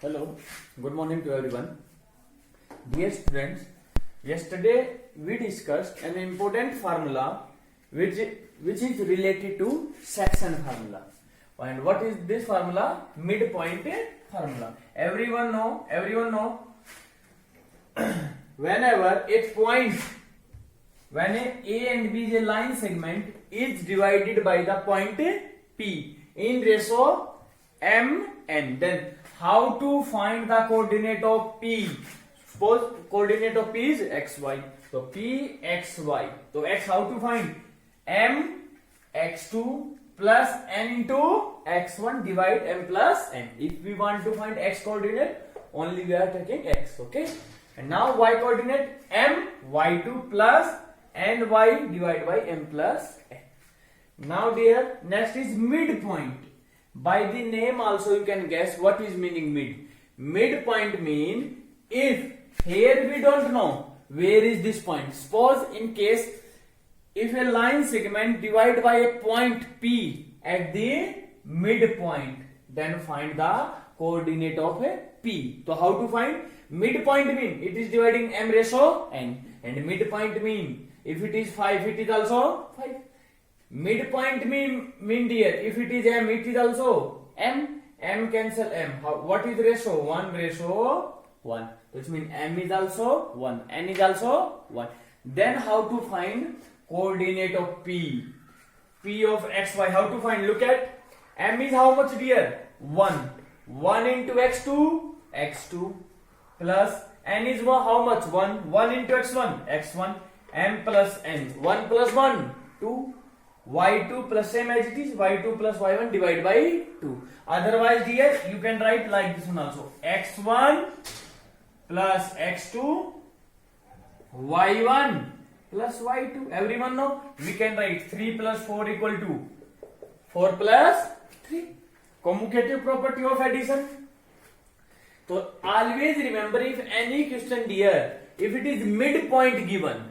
Hello, good morning to everyone. Dear students, yesterday we discussed an important formula which is related to section formula. And what is this formula? Midpoint formula. Everyone know whenever a point, when A and B is a line segment is divided by the point P in ratio mn, then how to find the coordinate of P? Suppose coordinate of P is xy. So P xy. So x how to find? M x2 plus n into x1 divide m plus n. If we want to find x coordinate, only we are taking x. Okay. And now y coordinate m y2 plus n y divided by m plus n. Now dear, next is midpoint. By the name also you can guess what is meaning mid. Midpoint mean if here we don't know where is this point. Suppose in case if a line segment divided by a point P at the midpoint, then find the coordinate of a P. So how to find? Midpoint mean it is dividing m ratio n, and midpoint mean if it is 5 it is also 5. Midpoint mean dear if it is m it is also m. M cancel m. What is ratio? 1 ratio 1, which means m is also 1, n is also 1. Then how to find coordinate of P? P of xy, how to find? Look at m is how much dear? 1. 1 into x2 plus n is how much? 1. 1 into x1 m plus n. 1 plus 1 2. y2 plus same as it is y2 plus y1 divided by 2. Otherwise dear you can write like this one also, x1 plus x2 y1 plus y2. Everyone know we can write 3 plus 4 equal to 4 plus 3. Commutative property of addition. So always remember, if any question dear, if it is midpoint given,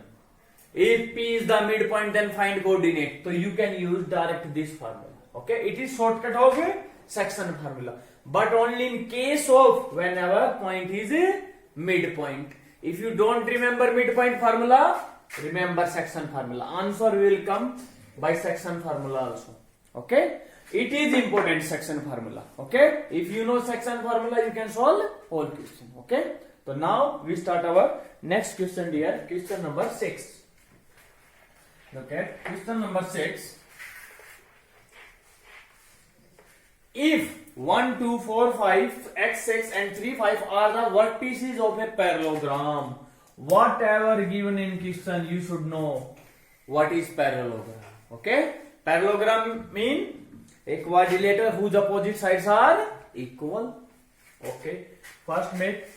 if P is the midpoint, then find coordinate. So you can use direct this formula. Okay, it is shortcut of a section formula, but only in case of whenever point is a midpoint. If you don't remember midpoint formula, remember section formula. Answer will come by section formula also. Okay, it is important section formula. Okay, if you know section formula, you can solve whole question. Okay, so now we start our next question dear. Question number 6. Look at question number 6. If 1, 2, 4, 5, x, 6 and 3, 5 are the vertices of a parallelogram, whatever given in question you should know what is parallelogram. Okay, parallelogram mean a quadrilateral whose opposite sides are equal. Okay, first make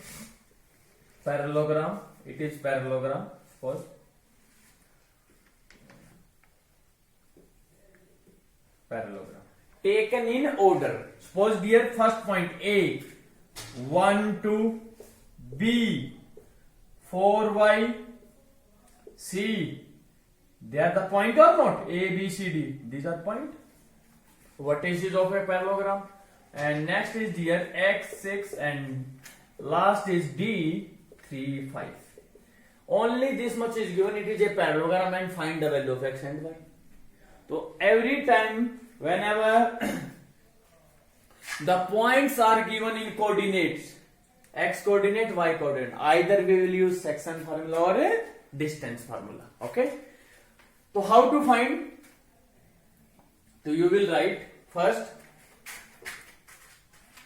parallelogram. It is parallelogram. First parallelogram taken in order. Suppose dear first point A 1 2 B 4y C, they are the point or not? A B C D, these are point. Vertices of a parallelogram. And next is dear x 6 and last is D 3 5. Only this much is given. It is a parallelogram and find the value of x and y. So every time whenever the points are given in coordinates, x coordinate, y coordinate, either we will use section formula or a distance formula. Okay, so how to find? So you will write first,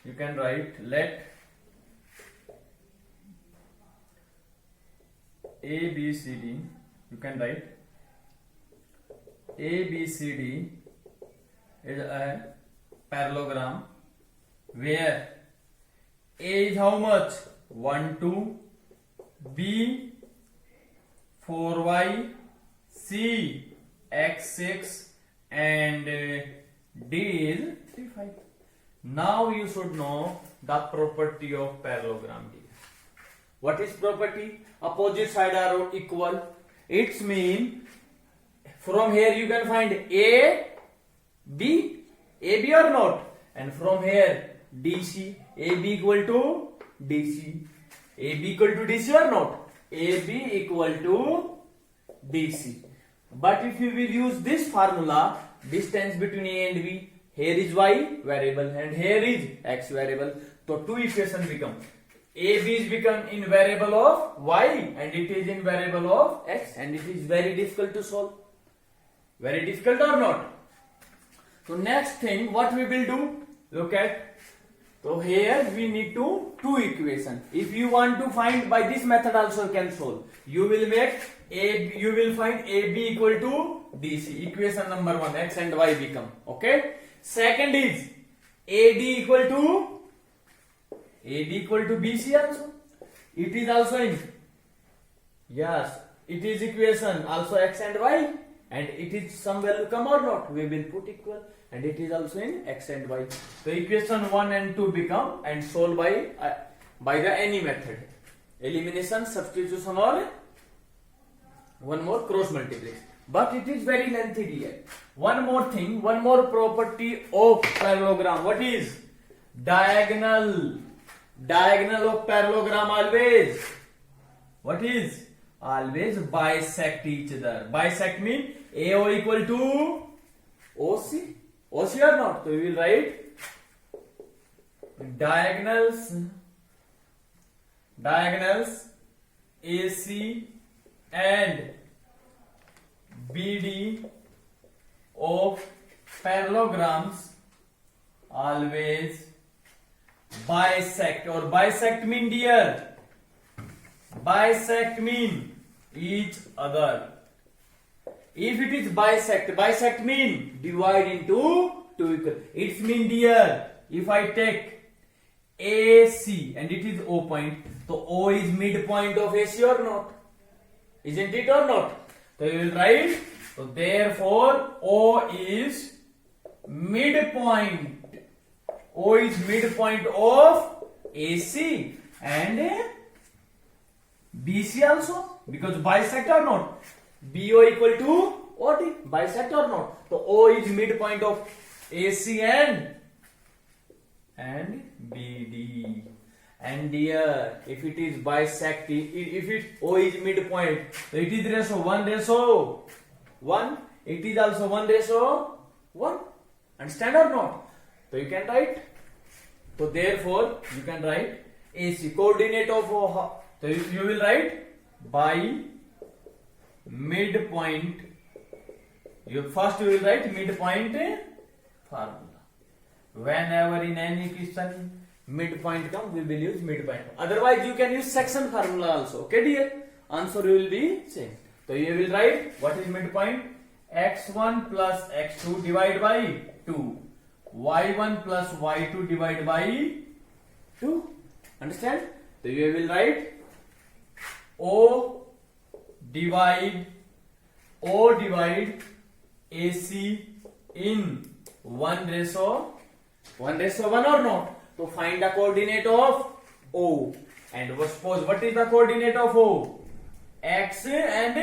you can write let A B C D, you can write A B C D is a parallelogram where A is how much? 1 2, B 4y, C x 6 and D is 3 5. Now you should know the property of parallelogram. What is property? Opposite side are equal. It's mean from here you can find A B or not, and from here DC. AB equal to DC. AB equal to DC or not? AB equal to DC. But if you will use this formula, distance between A and B, here is Y variable and here is X variable. So two equations become. AB is become in variable of Y and it is in variable of X, and it is very difficult to solve. Very difficult or not? So next thing what we will do, look at. So here we need two equations. If you want to find by this method also you can solve. You will find AB equal to DC. Equation number 1, X and Y become. Okay. Second is AD equal to BC also. It is also in, yes, it is equation also X and Y, and it is some value come or not, we will put equal, and it is also in X and Y. So equation 1 and 2 become and solved by the any method, elimination, substitution, or one more cross multiplex. But it is very lengthy here. One more thing, one more property of parallelogram. What is diagonal? Diagonal of parallelogram always, what is? Always bisect each other. Bisect mean AO equal to OC. OC or not? So we will write diagonals AC and BD of parallelograms always bisect, or bisect mean dear, bisect mean each other. If it is bisect mean divide into two equal. It's mean dear, if I take AC and it is O point, so O is midpoint of AC or not? Isn't it or not? So you will write, so therefore O is midpoint. O is midpoint of AC and BC also, because bisect or not? BO equal to OD, bisect or not? So O is midpoint of AC and BD. And here, if it is bisect, if it O is midpoint, so it is ratio 1:1. It is also 1:1. Understand or not? So you can write. So therefore you can write AC coordinate of O. So you will write by midpoint. First you will write midpoint formula. Whenever in any question midpoint come, we will use midpoint. Otherwise you can use section formula also. Okay dear? Answer will be same. So you will write what is midpoint? X1 plus X2 divided by 2. Y1 plus Y2 divided by 2. Understand? So you will write O divide AC in 1:1 or not? So find the coordinate of O. And suppose what is the coordinate of O? X and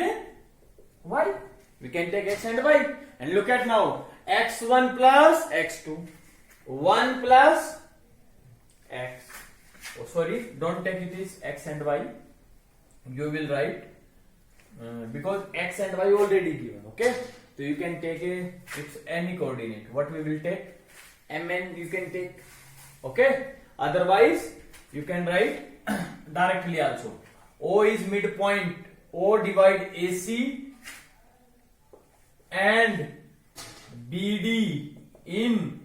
Y. We can take X and Y. And look at now. X1 plus X2. 1 plus X. Oh, sorry, don't take it is X and Y. You will write because X and Y already given. Okay. So you can take it's any coordinate. What we will take? MN you can take. Okay. Otherwise you can write directly also. O is midpoint. O divide AC and BD in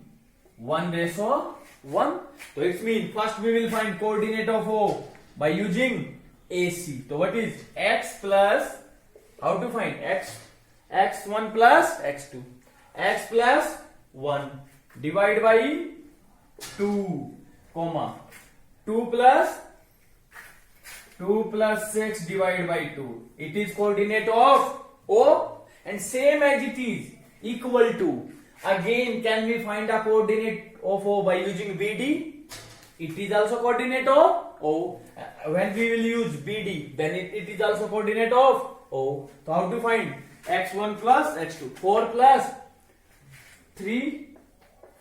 1:1. So it means first we will find coordinate of O by using AC. So what is X plus, how to find X? X1 plus X2. X plus 1 divide by 2, comma 2 plus 6 divided by 2. It is coordinate of O, and same as it is equal to. Again, can we find a coordinate of O by using BD? It is also coordinate of O. When we will use BD, then it is also coordinate of O. So how to find X1 plus X2? 4 plus 3,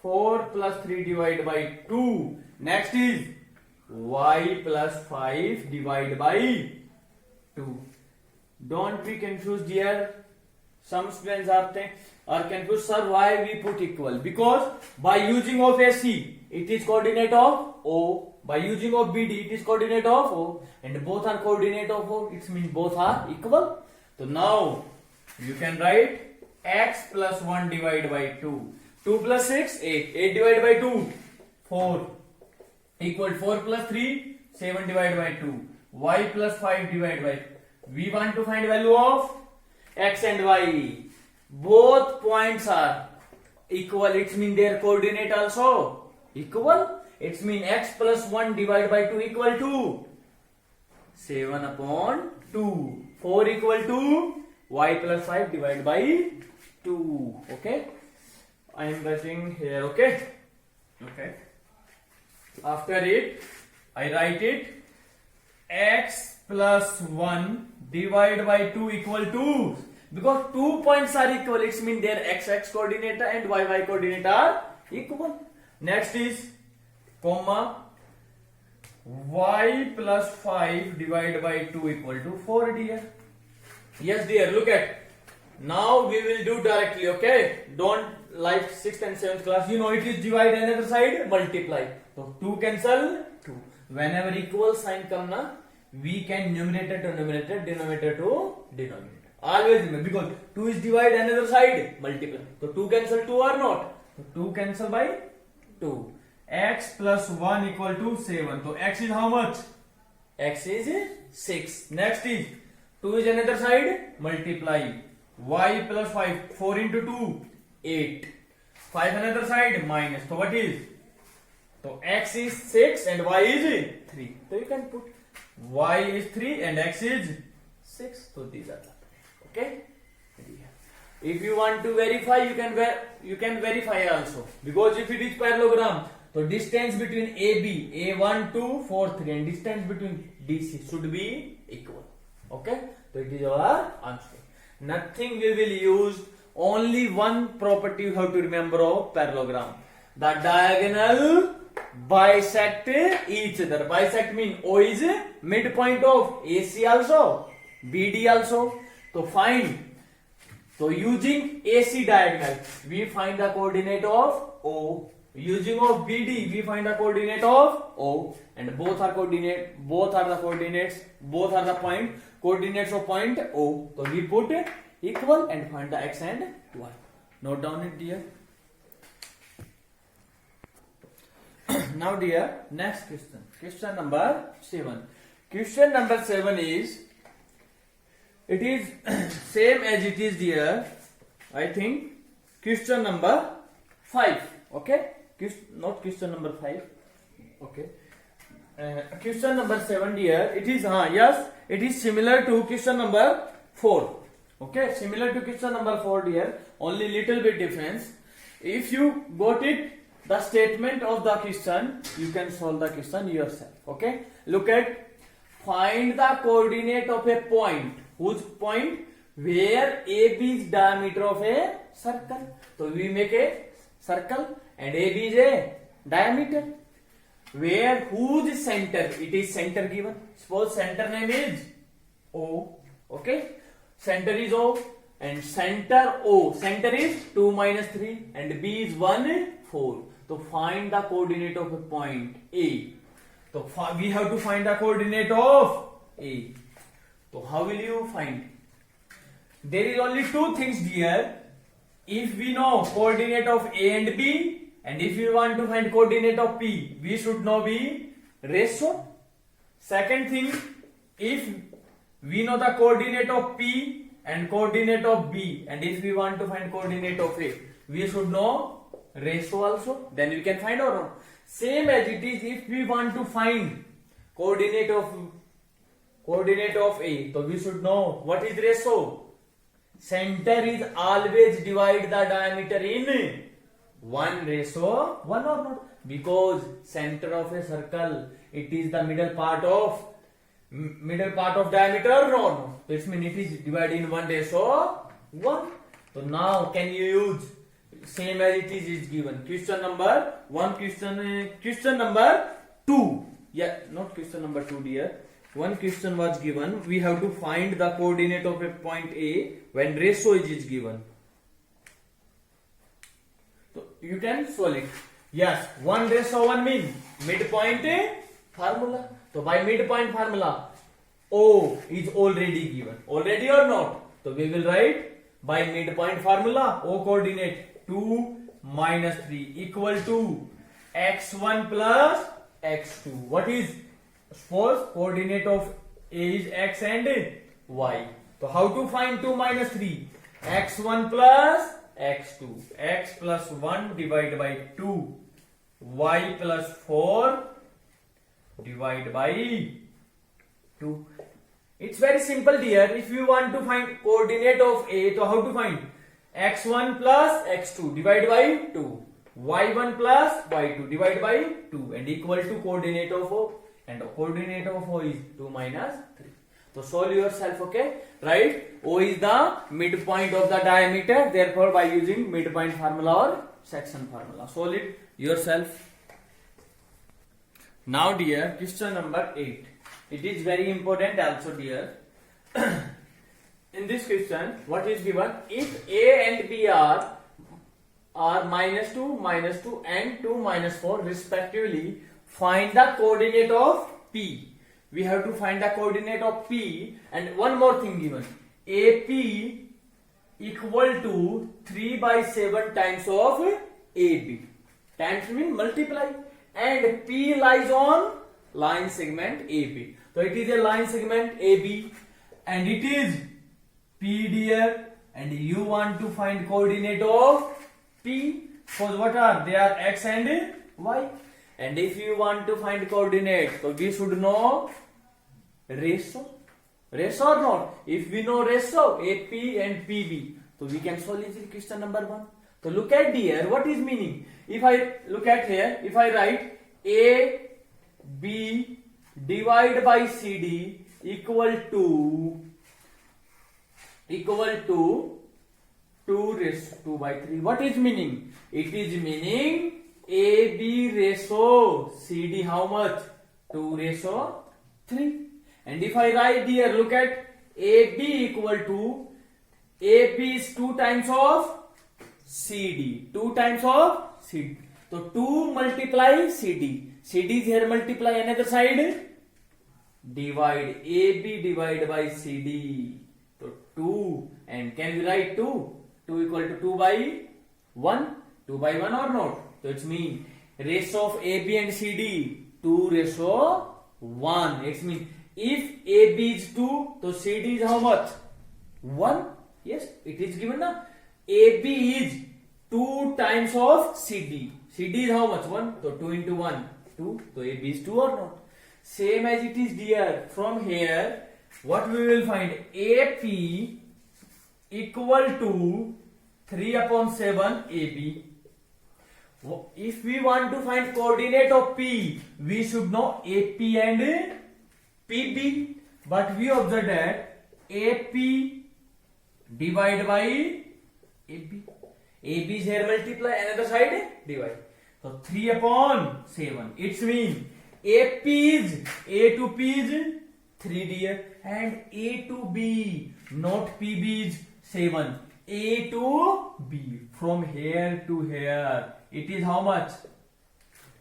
4 plus 3 divided by 2. Next is y plus 5 divided by 2. Don't be confused here. Some students are confused, sir, why we put equal? Because by using of AC, it is coordinate of O. By using of BD, it is coordinate of O. And both are coordinate of O. It means both are equal. So now you can write x plus 1 divided by 2. 2 plus 6, 8. 8 divided by 2, 4. Equal 4 plus 3, 7 divided by 2. Y plus 5 divided by. We want to find value of x and y. Both points are equal. It means their coordinate also equal. It means x plus 1 divided by 2 equal to 7 upon 2. 4 equal to y plus 5 divided by 2. Okay. I am writing here. Okay. Okay. After it, I write it x plus 1 divided by 2 equal to, because 2 points are equal, it means their x coordinate and y coordinate are equal. Next is comma y plus 5 divided by 2 equal to 4, dear. Yes, dear, look at. Now we will do directly, okay? Don't like 6th and 7th class. You know it is divide another side, multiply. So 2 cancel 2. Whenever equal sign come na, we can numerator to numerator, denominator to denominator. Always remember, because 2 is divide another side, multiply. So 2 cancel 2 or not? So 2 cancel by 2. X plus 1 equal to 7. So x is how much? X is 6. Next is 2 is another side, multiply. Y plus 5, 4 into 2, 8. 5 another side, minus. So what is? So x is 6 and y is 3. So you can put y is 3 and x is 6. So these are the, okay. If you want to verify, you can verify also, because if it is parallelogram, so distance between AB, A1 2, 4 3, and distance between DC should be equal. Okay. So it is our answer. Nothing we will use. Only one property you have to remember of parallelogram. The diagonal bisect each other. Bisect means O is midpoint of AC also, BD also. So find. So using AC diagonal, we find the coordinate of O. Using of BD, we find the coordinate of O. And both are the coordinates of point O. So we put equal and find the x and y. Note down it, dear. Now, dear, next question. Question number 7. Question number 7 is, it is same as it is, dear. I think question number 5. Okay, not question number 5. Okay. Question number 7, dear. It is yes, it is similar to question number 4. Okay, similar to question number 4, dear. Only little bit difference. If you got it, the statement of the question, you can solve the question yourself. Okay, look at, find the coordinate of a point. Whose point? Where AB is diameter of a circle. So we make a circle and AB is a diameter. Where whose center? It is center given. Suppose center name is O. Okay, center is O and center O. Center is 2 minus 3 and B is 1 4. So find the coordinate of a point A. So we have to find the coordinate of A. So how will you find? There is only two things here. If we know coordinate of A and B, and if we want to find coordinate of P, we should know B ratio. Second thing, if we know the coordinate of P and coordinate of B, and if we want to find coordinate of A, we should know ratio also. Then we can find out. Same as it is if we want to find coordinate of A, so we should know what is ratio. Center is always divide the diameter in 1:1 or not, because center of a circle, it is the middle part of diameter or no. So it means it is divided in 1:1. So now can you use same as it is given. Question number 1, question number 2. Yeah, not question number 2, dear. One question was given. We have to find the coordinate of a point A when ratio is given. So you can solve it. Yes, 1:1 mean midpoint formula. So by midpoint formula, O is already given. Already or not? So we will write by midpoint formula O coordinate 2 minus 3 equal to x1 plus x2. What is? Suppose coordinate of A is x and y. So how to find 2 minus 3? x1 plus x2. X plus 1 divided by 2. Y plus 4 divided by 2. It's very simple, dear. If you want to find coordinate of A, so how to find? x1 plus x2 divided by 2. y1 plus y2 divided by 2 and equal to coordinate of O. And coordinate of O is 2 minus 3. So solve yourself, okay? Right? O is the midpoint of the diameter. Therefore, by using midpoint formula or section formula, solve it yourself. Now, dear, question number 8. It is very important also, dear. In this question, what is given? If A and B are -2, and 2, -4 respectively, find the coordinate of P. We have to find the coordinate of P, and one more thing given. AP equal to 3/7 times of AB. Times means multiply, and P lies on line segment AB. So it is a line segment AB, and it is P, dear, and you want to find coordinate of P. So what are they? Are x and y. And if you want to find coordinate, so we should know ratio. Ratio or not? If we know ratio, AP and PB, so we can solve easily question number 1. So look at here, what is meaning? If I look at here, if I write AB divided by CD equal to 2/3. What is meaning? It is meaning AB ratio CD how much? 2/3. And if I write here, look at AB equal to AB is 2 times of CD. 2 times of CD. So 2 multiply CD. CD is here, multiply another side. Divide AB divided by CD. So 2. And can we write 2? 2 equal to 2/1. 2/1 or not? So it means ratio of AB and CD 2/1. It means if AB is 2, so CD is how much? 1. Yes, it is given now. AB is 2 times of CD. CD is how much? 1. So 2 into 1, 2. So AB is 2 or not? Same as it is here. From here, what we will find? AP equal to 3/7 AB. If we want to find coordinate of P, we should know AP and PB. But we observe that AP divided by AB. AB is here, multiply, another side divide. So 3/7. It means AP is A to P is 3, dear, and A to B, not PB, is 7. A to B, from here to here, it is how much?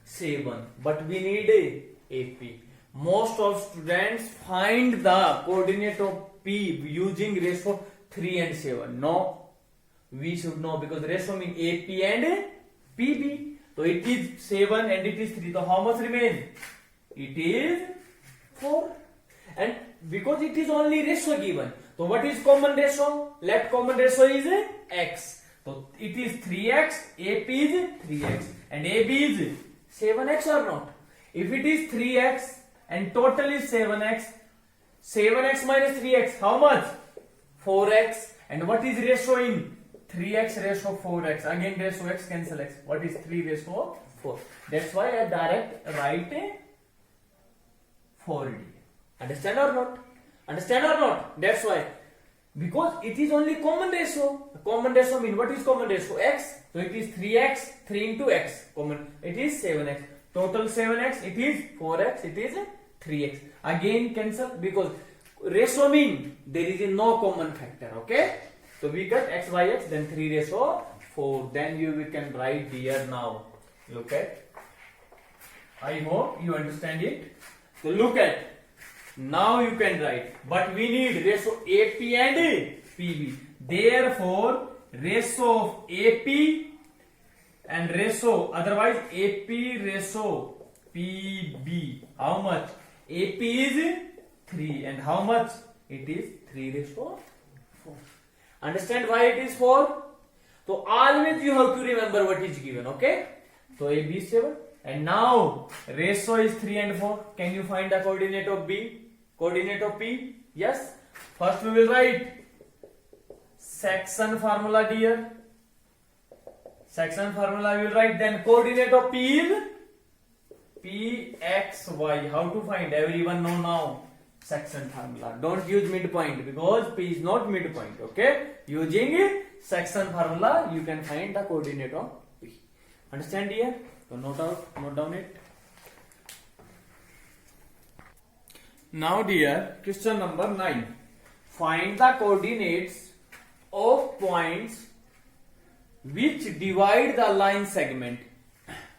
7. But we need AP. Most of students find the coordinate of P using ratio 3 and 7. No, we should know, because ratio means AP and PB. So it is 7 and it is 3. So how much remains? It is 4. And because it is only ratio given, so what is common ratio? Left common ratio is x. So it is 3x, AP is 3x, and AB is 7x or not? If it is 3x and total is 7x, 7x minus 3x, how much? 4x. And what is ratio in? 3x ratio 4x. Again ratio x cancel x. What is 3/4? That's why I direct write 4D. Understand or not? Understand or not? That's why Because it is only common ratio. Common ratio mean what is common ratio? X. So it is 3x, 3 into x. Common. It is 7x. Total 7x. It is 4x. It is 3x. Again cancel because ratio mean there is no common factor. Okay. So we got x by x. Then 3 ratio 4. Then we can write here now. Look at. I hope you understand it. So look at. Now you can write, but we need ratio AP and PB. Therefore, ratio of AP and ratio, otherwise AP ratio PB. How much? AP is 3 and how much? It is 3 ratio 4. Understand why it is 4? So always you have to remember what is given, okay? So AB is 7 and now ratio is 3 and 4. Can you find the coordinate of B? Coordinate of P? Yes. First we will write section formula dear. Section formula we will write, then coordinate of P is PXY. How to find? Everyone know now. Section formula. Don't use midpoint because P is not midpoint. Okay. Using section formula you can find the coordinate of P. Understand dear? So note down it. Now dear, question number 9. Find the coordinates of points which divide the line segment.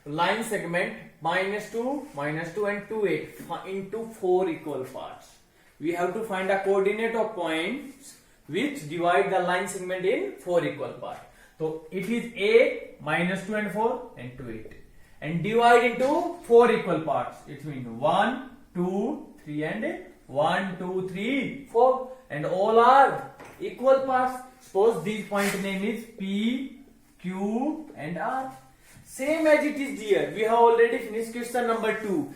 Line segment -2, -2 and 2, 8 into 4 equal parts. We have to find the coordinate of points which divide the line segment in 4 equal parts. So it is A, -2 and 4 and 2, 8. And divide into 4 equal parts. It means 1, 2, 3 and 1, 2, 3, 4 and all are equal parts. Suppose this point name is P, Q and R. Same as it is here. We have already finished question number 2.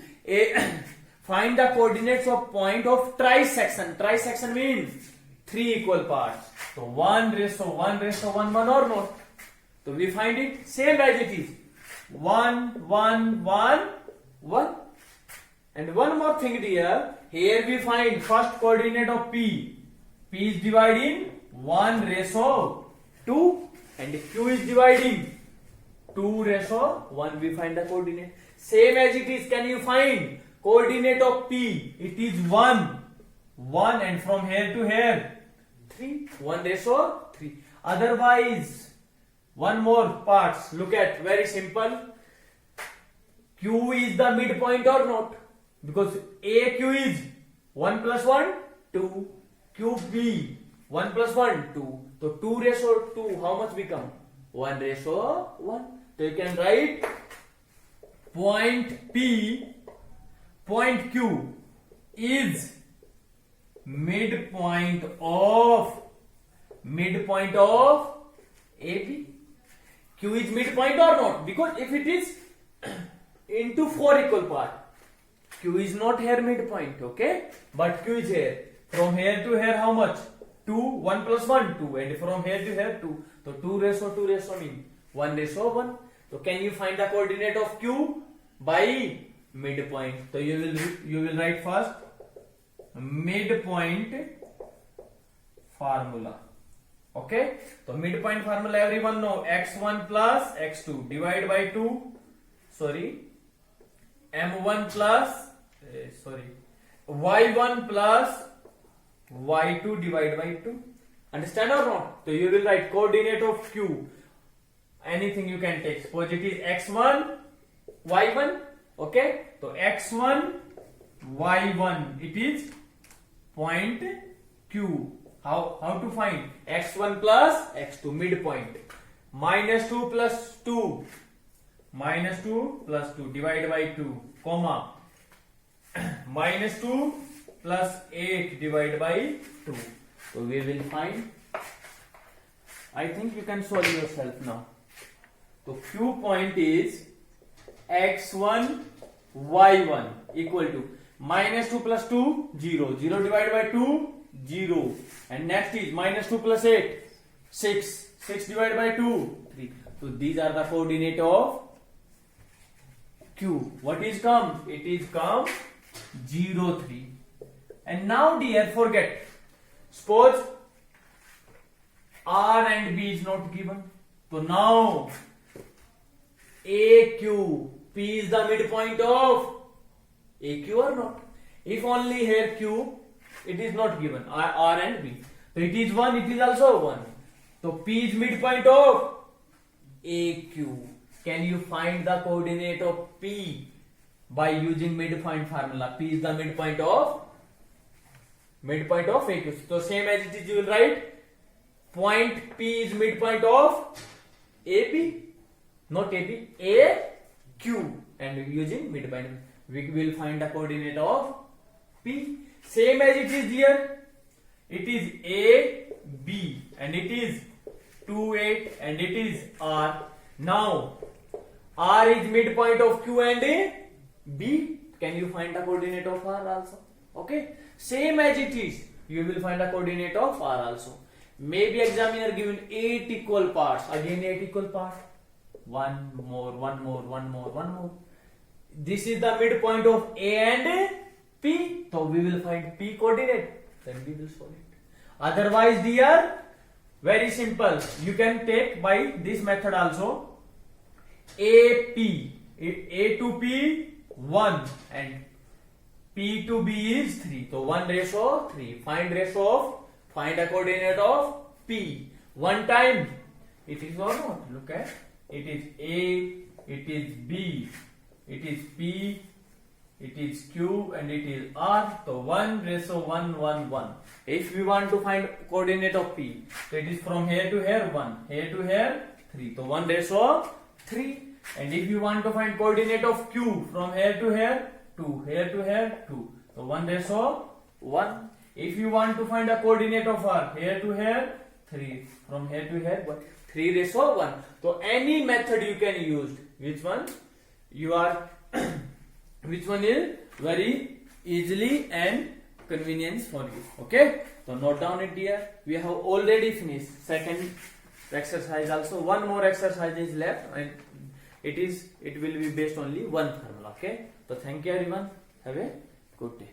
Find the coordinates of point of trisection. Trisection means 3 equal parts. So 1 ratio 1 ratio 1 1 or not. So we find it same as it is. 1 1 1 1. And one more thing dear, here we find first coordinate of P. P is dividing 1 ratio 2 and Q is dividing 2 ratio 1. We find the coordinate. Same as it is, can you find coordinate of P? It is 1. 1 and from here to here 3. 1 ratio 3. Otherwise, one more parts. Look at, very simple. Q is the midpoint or not? Because AQ is 1 plus 1, 2. QB 1 plus 1, 2. So 2 ratio 2, how much become? 1 ratio 1. So you can write point P, point Q is midpoint of AB. Q is midpoint or not? Because if it is into 4 equal parts, Q is not here midpoint, okay? But Q is here. From here to here, how much? 2, 1 plus 1, 2. And from here to here, 2. So 2 ratio mean 1 ratio 1. So can you find the coordinate of Q? By midpoint. So you will write first midpoint formula. Okay? So midpoint formula everyone know. X1 plus X2 divide by 2. M1 plus Y1 plus Y2 divide by 2. Understand or not? So you will write coordinate of Q. Anything you can take. Suppose it is X1, Y1. Okay? So X1, Y1. It is point Q. How to find? X1 plus X2 midpoint. -2 plus 2. -2 plus 2 divided by 2, comma. -2 plus 8 divided by 2. So we will find. I think you can solve yourself now. So Q point is X1, Y1 equal to -2 plus 2, 0. 0 divided by 2, 0. And next is -2 plus 8, 6. 6 divided by 2, 3. So these are the coordinate of Q. What is come? It is come 0, 3. And now dear, forget. Suppose R and B is not given. So now AQ, P is the midpoint of AQ or not? If only here Q, it is not given, R and B. So it is 1, it is also 1. So P is midpoint of AQ. Can you find the coordinate of P by using midpoint formula? P is the midpoint of AQ. So same as it is, you will write point P is midpoint of AB, not AB, AQ, and using midpoint we will find the coordinate of P. Same as it is here, it is AB and it is 2, 8 and it is R. Now R is midpoint of Q and B. Can you find the coordinate of R also? Okay, same as it is, you will find the coordinate of R also. Maybe examiner given 8 equal parts, again 8 equal parts, one more. This is the midpoint of A and P, so we will find P coordinate, then we will solve it. Otherwise dear, very simple, you can take by this method also. AP, A to P 1 and P to B is 3, so 1:3. Find a coordinate of P. One time it is or not? Look at it is A, it is B, it is P, it is Q and it is R. So 1:1. If we want to find coordinate of P, so it is from here to here 1, here to here 3. So 1:3. And if you want to find coordinate of Q, from here to here 2, here to here 2. So 1:1. If you want to find a coordinate of R, here to here 3, from here to here 1, 3:1. So any method you can use. Which one you are? Which one is very easily and convenience for you? Okay. So note down it dear. We have already finished second exercise also. One more exercise is left and it will be based only one formula. Okay. So thank you everyone. Have a good day.